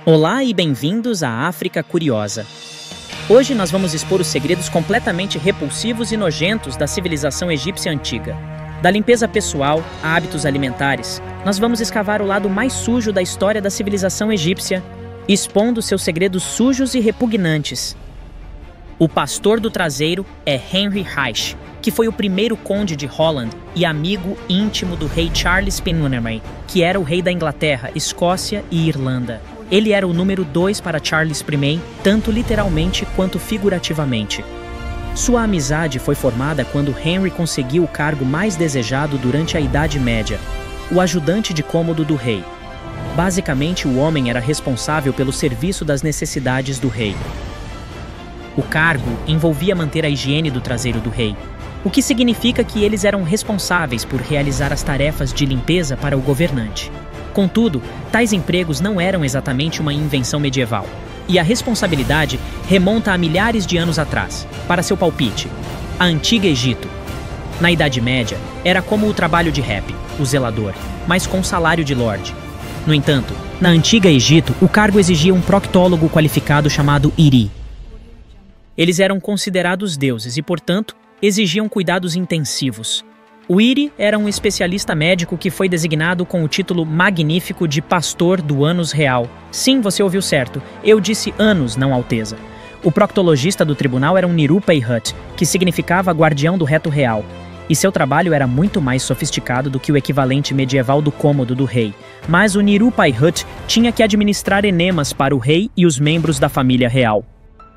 Olá e bem-vindos à África Curiosa. Hoje nós vamos expor os segredos completamente repulsivos e nojentos da civilização egípcia antiga. Da limpeza pessoal a hábitos alimentares, nós vamos escavar o lado mais sujo da história da civilização egípcia, expondo seus segredos sujos e repugnantes. O pastor do traseiro é Henry Reich, que foi o primeiro conde de Holland e amigo íntimo do rei Charles Penguinmay, que era o rei da Inglaterra, Escócia e Irlanda. Ele era o número 2 para Charles I, tanto literalmente quanto figurativamente. Sua amizade foi formada quando Henry conseguiu o cargo mais desejado durante a Idade Média, o ajudante de cômodo do rei. Basicamente, o homem era responsável pelo serviço das necessidades do rei. O cargo envolvia manter a higiene do traseiro do rei, o que significa que eles eram responsáveis por realizar as tarefas de limpeza para o governante. Contudo, tais empregos não eram exatamente uma invenção medieval, e a responsabilidade remonta a milhares de anos atrás. Para seu palpite, a Antiga Egito. Na Idade Média, era como o trabalho de rap, o zelador, mas com salário de lorde. No entanto, na Antiga Egito, o cargo exigia um proctólogo qualificado chamado iri. Eles eram considerados deuses e, portanto, exigiam cuidados intensivos. O iri era um especialista médico que foi designado com o título magnífico de Pastor do Ânus Real. Sim, você ouviu certo. Eu disse ânus, não alteza. O proctologista do tribunal era um Nirupa-i-Hut, que significava guardião do reto real. E seu trabalho era muito mais sofisticado do que o equivalente medieval do cômodo do rei. Mas o Nirupa-i-Hut tinha que administrar enemas para o rei e os membros da família real.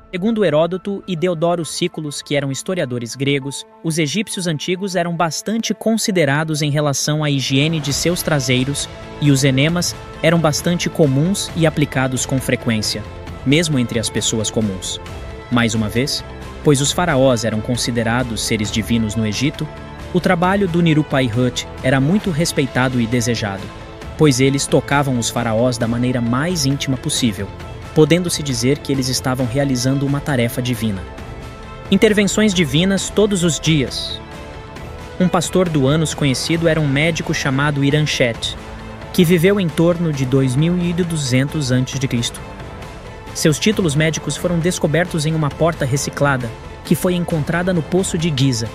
Segundo Heródoto e Deodoro Sículos, que eram historiadores gregos, os egípcios antigos eram bastante considerados em relação à higiene de seus traseiros e os enemas eram bastante comuns e aplicados com frequência, mesmo entre as pessoas comuns. Mais uma vez, pois os faraós eram considerados seres divinos no Egito, o trabalho do Nirupa-i-Hut era muito respeitado e desejado, pois eles tocavam os faraós da maneira mais íntima possível, podendo-se dizer que eles estavam realizando uma tarefa divina. Intervenções divinas todos os dias. Um pastor do ânus conhecido era um médico chamado Iranchet, que viveu em torno de 2200 a.C. Seus títulos médicos foram descobertos em uma porta reciclada, que foi encontrada no Poço de Giza.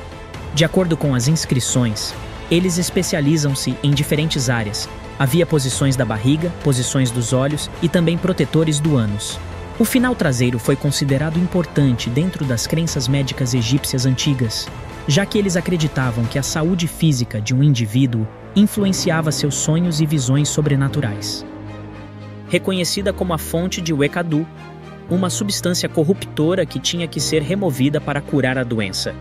De acordo com as inscrições, eles especializam-se em diferentes áreas. Havia posições da barriga, posições dos olhos e também protetores do ânus. O final traseiro foi considerado importante dentro das crenças médicas egípcias antigas, já que eles acreditavam que a saúde física de um indivíduo influenciava seus sonhos e visões sobrenaturais. Reconhecida como a fonte de Wekadu, uma substância corruptora que tinha que ser removida para curar a doença.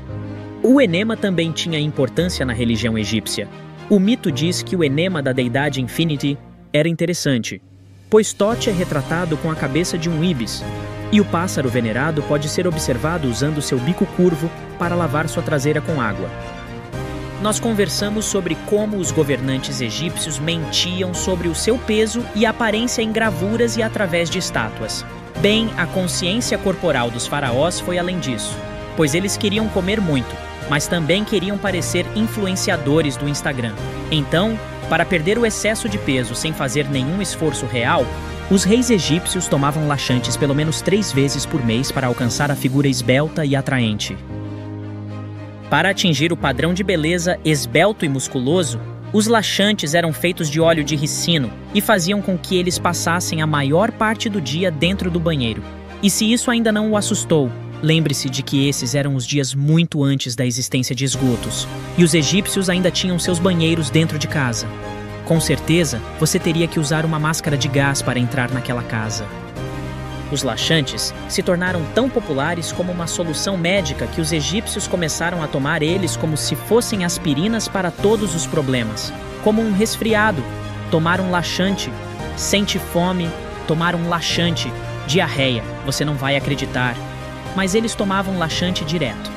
O enema também tinha importância na religião egípcia. O mito diz que o enema da deidade Infinity era interessante, pois Thoth é retratado com a cabeça de um íbis, e o pássaro venerado pode ser observado usando seu bico curvo para lavar sua traseira com água. Nós conversamos sobre como os governantes egípcios mentiam sobre o seu peso e aparência em gravuras e através de estátuas. Bem, a consciência corporal dos faraós foi além disso, pois eles queriam comer muito, mas também queriam parecer influenciadores do Instagram. Então, para perder o excesso de peso sem fazer nenhum esforço real, os reis egípcios tomavam laxantes pelo menos 3 vezes por mês para alcançar a figura esbelta e atraente. Para atingir o padrão de beleza esbelto e musculoso, os laxantes eram feitos de óleo de ricino e faziam com que eles passassem a maior parte do dia dentro do banheiro. E se isso ainda não o assustou, lembre-se de que esses eram os dias muito antes da existência de esgotos, e os egípcios ainda tinham seus banheiros dentro de casa. Com certeza, você teria que usar uma máscara de gás para entrar naquela casa. Os laxantes se tornaram tão populares como uma solução médica que os egípcios começaram a tomar eles como se fossem aspirinas para todos os problemas. Como um resfriado, tomar um laxante. Sente fome, tomar um laxante. Diarreia, você não vai acreditar. Mas eles tomavam laxante direto.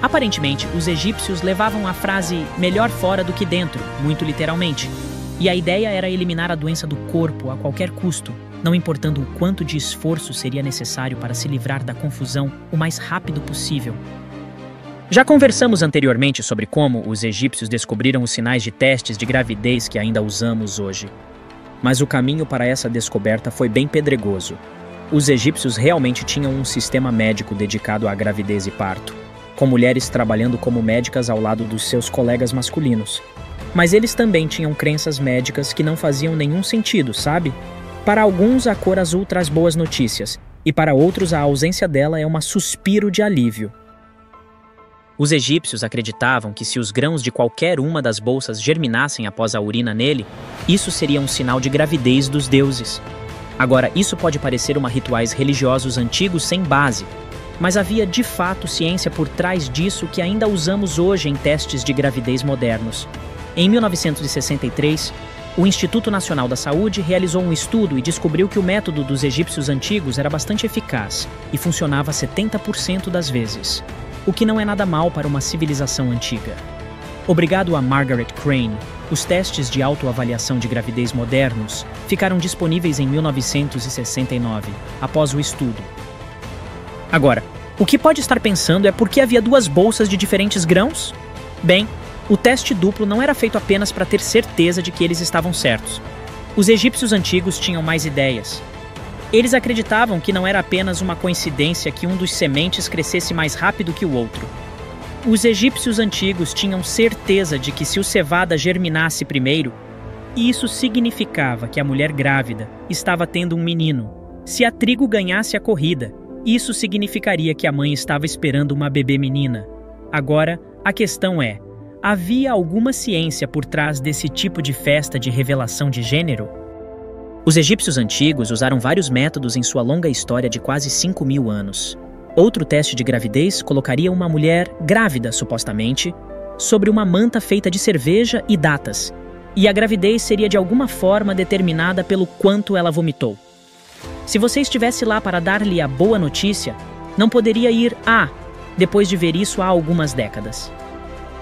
Aparentemente, os egípcios levavam a frase melhor fora do que dentro, muito literalmente. E a ideia era eliminar a doença do corpo a qualquer custo, não importando o quanto de esforço seria necessário para se livrar da confusão o mais rápido possível. Já conversamos anteriormente sobre como os egípcios descobriram os sinais de testes de gravidez que ainda usamos hoje. Mas o caminho para essa descoberta foi bem pedregoso. Os egípcios realmente tinham um sistema médico dedicado à gravidez e parto, com mulheres trabalhando como médicas ao lado dos seus colegas masculinos. Mas eles também tinham crenças médicas que não faziam nenhum sentido, sabe? Para alguns, a cor azul traz boas notícias, e para outros, a ausência dela é um suspiro de alívio. Os egípcios acreditavam que se os grãos de qualquer uma das bolsas germinassem após a urina nele, isso seria um sinal de gravidez dos deuses. Agora, isso pode parecer rituais religiosos antigos sem base, mas havia de fato ciência por trás disso que ainda usamos hoje em testes de gravidez modernos. Em 1963, o Instituto Nacional da Saúde realizou um estudo e descobriu que o método dos egípcios antigos era bastante eficaz e funcionava 70% das vezes, o que não é nada mal para uma civilização antiga. Obrigado a Margaret Crane, os testes de autoavaliação de gravidez modernos ficaram disponíveis em 1969, após o estudo. Agora, o que pode estar pensando é por que havia duas bolsas de diferentes grãos? Bem, o teste duplo não era feito apenas para ter certeza de que eles estavam certos. Os egípcios antigos tinham mais ideias. Eles acreditavam que não era apenas uma coincidência que um dos sementes crescesse mais rápido que o outro. Os egípcios antigos tinham certeza de que se o cevada germinasse primeiro, isso significava que a mulher grávida estava tendo um menino. Se a trigo ganhasse a corrida, isso significaria que a mãe estava esperando uma bebê menina. Agora, a questão é: havia alguma ciência por trás desse tipo de festa de revelação de gênero? Os egípcios antigos usaram vários métodos em sua longa história de quase 5.000 anos. Outro teste de gravidez colocaria uma mulher grávida, supostamente, sobre uma manta feita de cerveja e datas, e a gravidez seria de alguma forma determinada pelo quanto ela vomitou. Se você estivesse lá para dar-lhe a boa notícia, não poderia ir depois de ver isso há algumas décadas.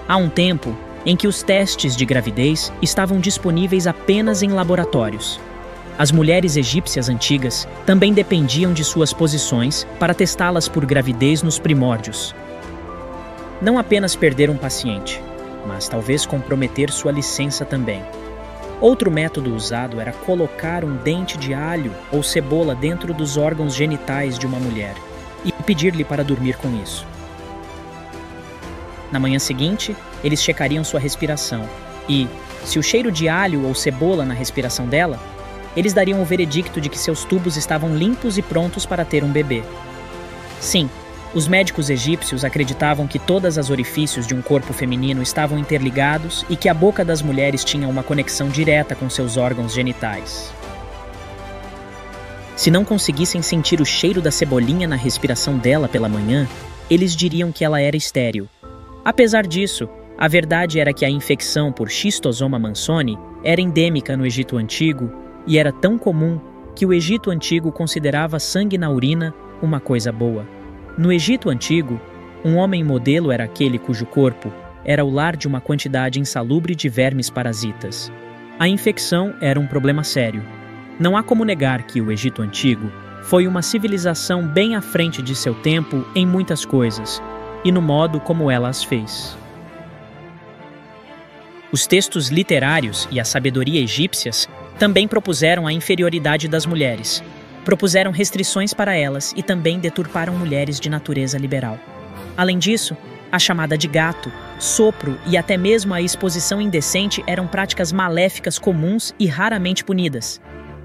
Há um tempo em que os testes de gravidez estavam disponíveis apenas em laboratórios. As mulheres egípcias antigas também dependiam de suas posições para testá-las por gravidez nos primórdios. Não apenas perder um paciente, mas talvez comprometer sua licença também. Outro método usado era colocar um dente de alho ou cebola dentro dos órgãos genitais de uma mulher e pedir-lhe para dormir com isso. Na manhã seguinte, eles checariam sua respiração e, se o cheiro de alho ou cebola na respiração dela, eles dariam o veredicto de que seus tubos estavam limpos e prontos para ter um bebê. Sim, os médicos egípcios acreditavam que todos os orifícios de um corpo feminino estavam interligados e que a boca das mulheres tinha uma conexão direta com seus órgãos genitais. Se não conseguissem sentir o cheiro da cebolinha na respiração dela pela manhã, eles diriam que ela era estéril. Apesar disso, a verdade era que a infecção por Schistosoma mansoni era endêmica no Egito Antigo e era tão comum que o Egito Antigo considerava sangue na urina uma coisa boa. No Egito Antigo, um homem modelo era aquele cujo corpo era o lar de uma quantidade insalubre de vermes parasitas. A infecção era um problema sério. Não há como negar que o Egito Antigo foi uma civilização bem à frente de seu tempo em muitas coisas, e no modo como ela as fez. Os textos literários e a sabedoria egípcias também propuseram a inferioridade das mulheres, propuseram restrições para elas e também deturparam mulheres de natureza liberal. Além disso, a chamada de gato, sopro e até mesmo a exposição indecente eram práticas maléficas comuns e raramente punidas.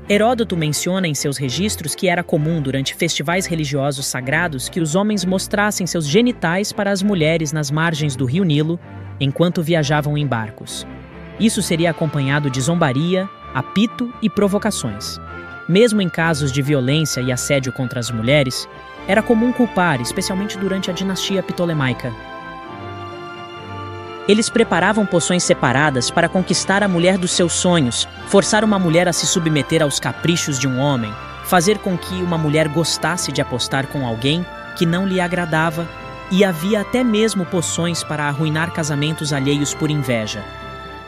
Heródoto menciona em seus registros que era comum durante festivais religiosos sagrados que os homens mostrassem seus genitais para as mulheres nas margens do rio Nilo enquanto viajavam em barcos. Isso seria acompanhado de zombaria, apito e provocações. Mesmo em casos de violência e assédio contra as mulheres, era comum culpar, especialmente durante a dinastia ptolemaica. Eles preparavam poções separadas para conquistar a mulher dos seus sonhos, forçar uma mulher a se submeter aos caprichos de um homem, fazer com que uma mulher gostasse de apostar com alguém que não lhe agradava, e havia até mesmo poções para arruinar casamentos alheios por inveja.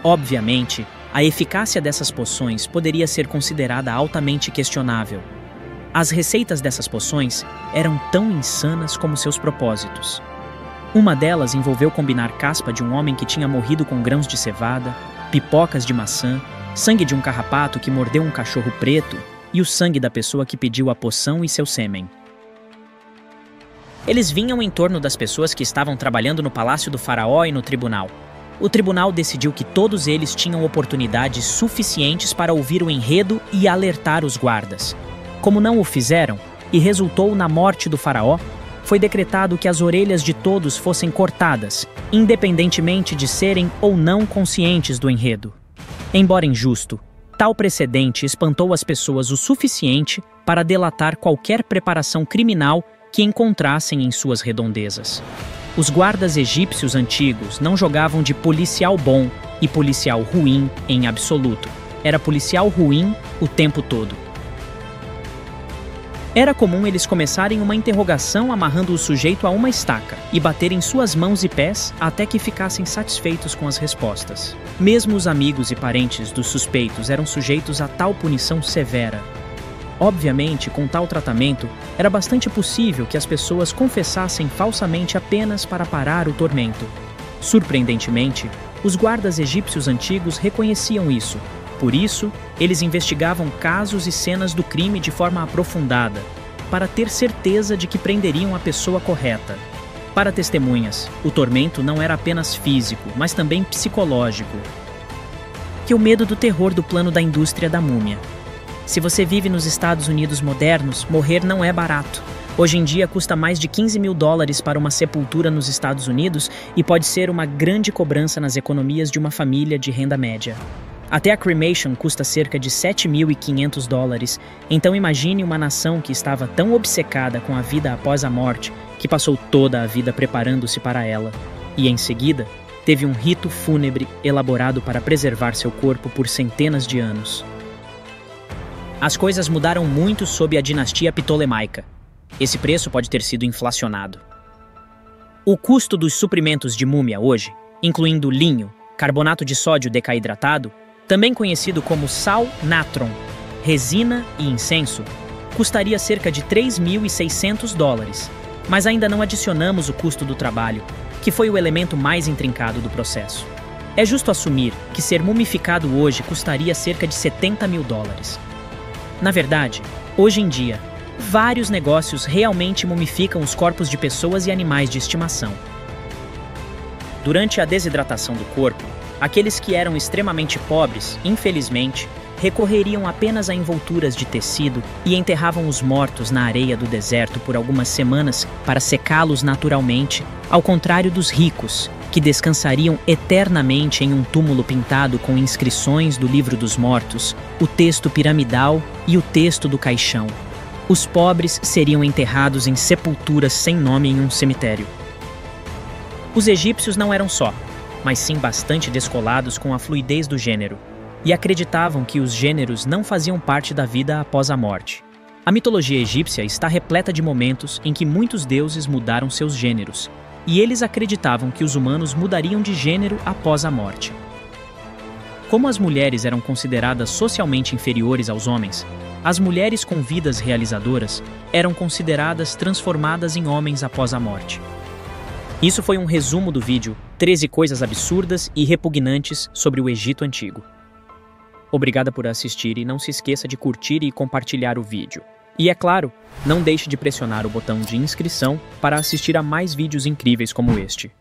Obviamente, a eficácia dessas poções poderia ser considerada altamente questionável. As receitas dessas poções eram tão insanas como seus propósitos. Uma delas envolveu combinar caspa de um homem que tinha morrido com grãos de cevada, pipocas de maçã, sangue de um carrapato que mordeu um cachorro preto e o sangue da pessoa que pediu a poção e seu sêmen. Eles vinham em torno das pessoas que estavam trabalhando no palácio do faraó e no tribunal. O tribunal decidiu que todos eles tinham oportunidades suficientes para ouvir o enredo e alertar os guardas. Como não o fizeram, e resultou na morte do faraó, foi decretado que as orelhas de todos fossem cortadas, independentemente de serem ou não conscientes do enredo. Embora injusto, tal precedente espantou as pessoas o suficiente para delatar qualquer preparação criminal que encontrassem em suas redondezas. Os guardas egípcios antigos não jogavam de policial bom e policial ruim em absoluto. Era policial ruim o tempo todo. Era comum eles começarem uma interrogação amarrando o sujeito a uma estaca e baterem suas mãos e pés até que ficassem satisfeitos com as respostas. Mesmo os amigos e parentes dos suspeitos eram sujeitos a tal punição severa. Obviamente, com tal tratamento, era bastante possível que as pessoas confessassem falsamente apenas para parar o tormento. Surpreendentemente, os guardas egípcios antigos reconheciam isso. Por isso, eles investigavam casos e cenas do crime de forma aprofundada, para ter certeza de que prenderiam a pessoa correta. Para testemunhas, o tormento não era apenas físico, mas também psicológico. Que o medo do terror do plano da indústria da múmia. Se você vive nos Estados Unidos modernos, morrer não é barato. Hoje em dia custa mais de $15.000 para uma sepultura nos Estados Unidos e pode ser uma grande cobrança nas economias de uma família de renda média. Até a cremation custa cerca de $7.500, então imagine uma nação que estava tão obcecada com a vida após a morte que passou toda a vida preparando-se para ela, e em seguida teve um rito fúnebre elaborado para preservar seu corpo por centenas de anos. As coisas mudaram muito sob a dinastia ptolemaica. Esse preço pode ter sido inflacionado. O custo dos suprimentos de múmia hoje, incluindo linho, carbonato de sódio decaidratado, também conhecido como sal natron, resina e incenso, custaria cerca de $3.600, mas ainda não adicionamos o custo do trabalho, que foi o elemento mais intrincado do processo. É justo assumir que ser mumificado hoje custaria cerca de $70.000. Na verdade, hoje em dia, vários negócios realmente mumificam os corpos de pessoas e animais de estimação. Durante a desidratação do corpo, aqueles que eram extremamente pobres, infelizmente, recorreriam apenas a envolturas de tecido e enterravam os mortos na areia do deserto por algumas semanas para secá-los naturalmente, ao contrário dos ricos, que descansariam eternamente em um túmulo pintado com inscrições do Livro dos Mortos, o texto piramidal e o texto do caixão. Os pobres seriam enterrados em sepulturas sem nome em um cemitério. Os egípcios não eram só, mas sim bastante descolados com a fluidez do gênero, e acreditavam que os gêneros não faziam parte da vida após a morte. A mitologia egípcia está repleta de momentos em que muitos deuses mudaram seus gêneros, e eles acreditavam que os humanos mudariam de gênero após a morte. Como as mulheres eram consideradas socialmente inferiores aos homens, as mulheres com vidas realizadoras eram consideradas transformadas em homens após a morte. Isso foi um resumo do vídeo 13 coisas absurdas e repugnantes sobre o Egito Antigo. Obrigada por assistir e não se esqueça de curtir e compartilhar o vídeo. E é claro, não deixe de pressionar o botão de inscrição para assistir a mais vídeos incríveis como este.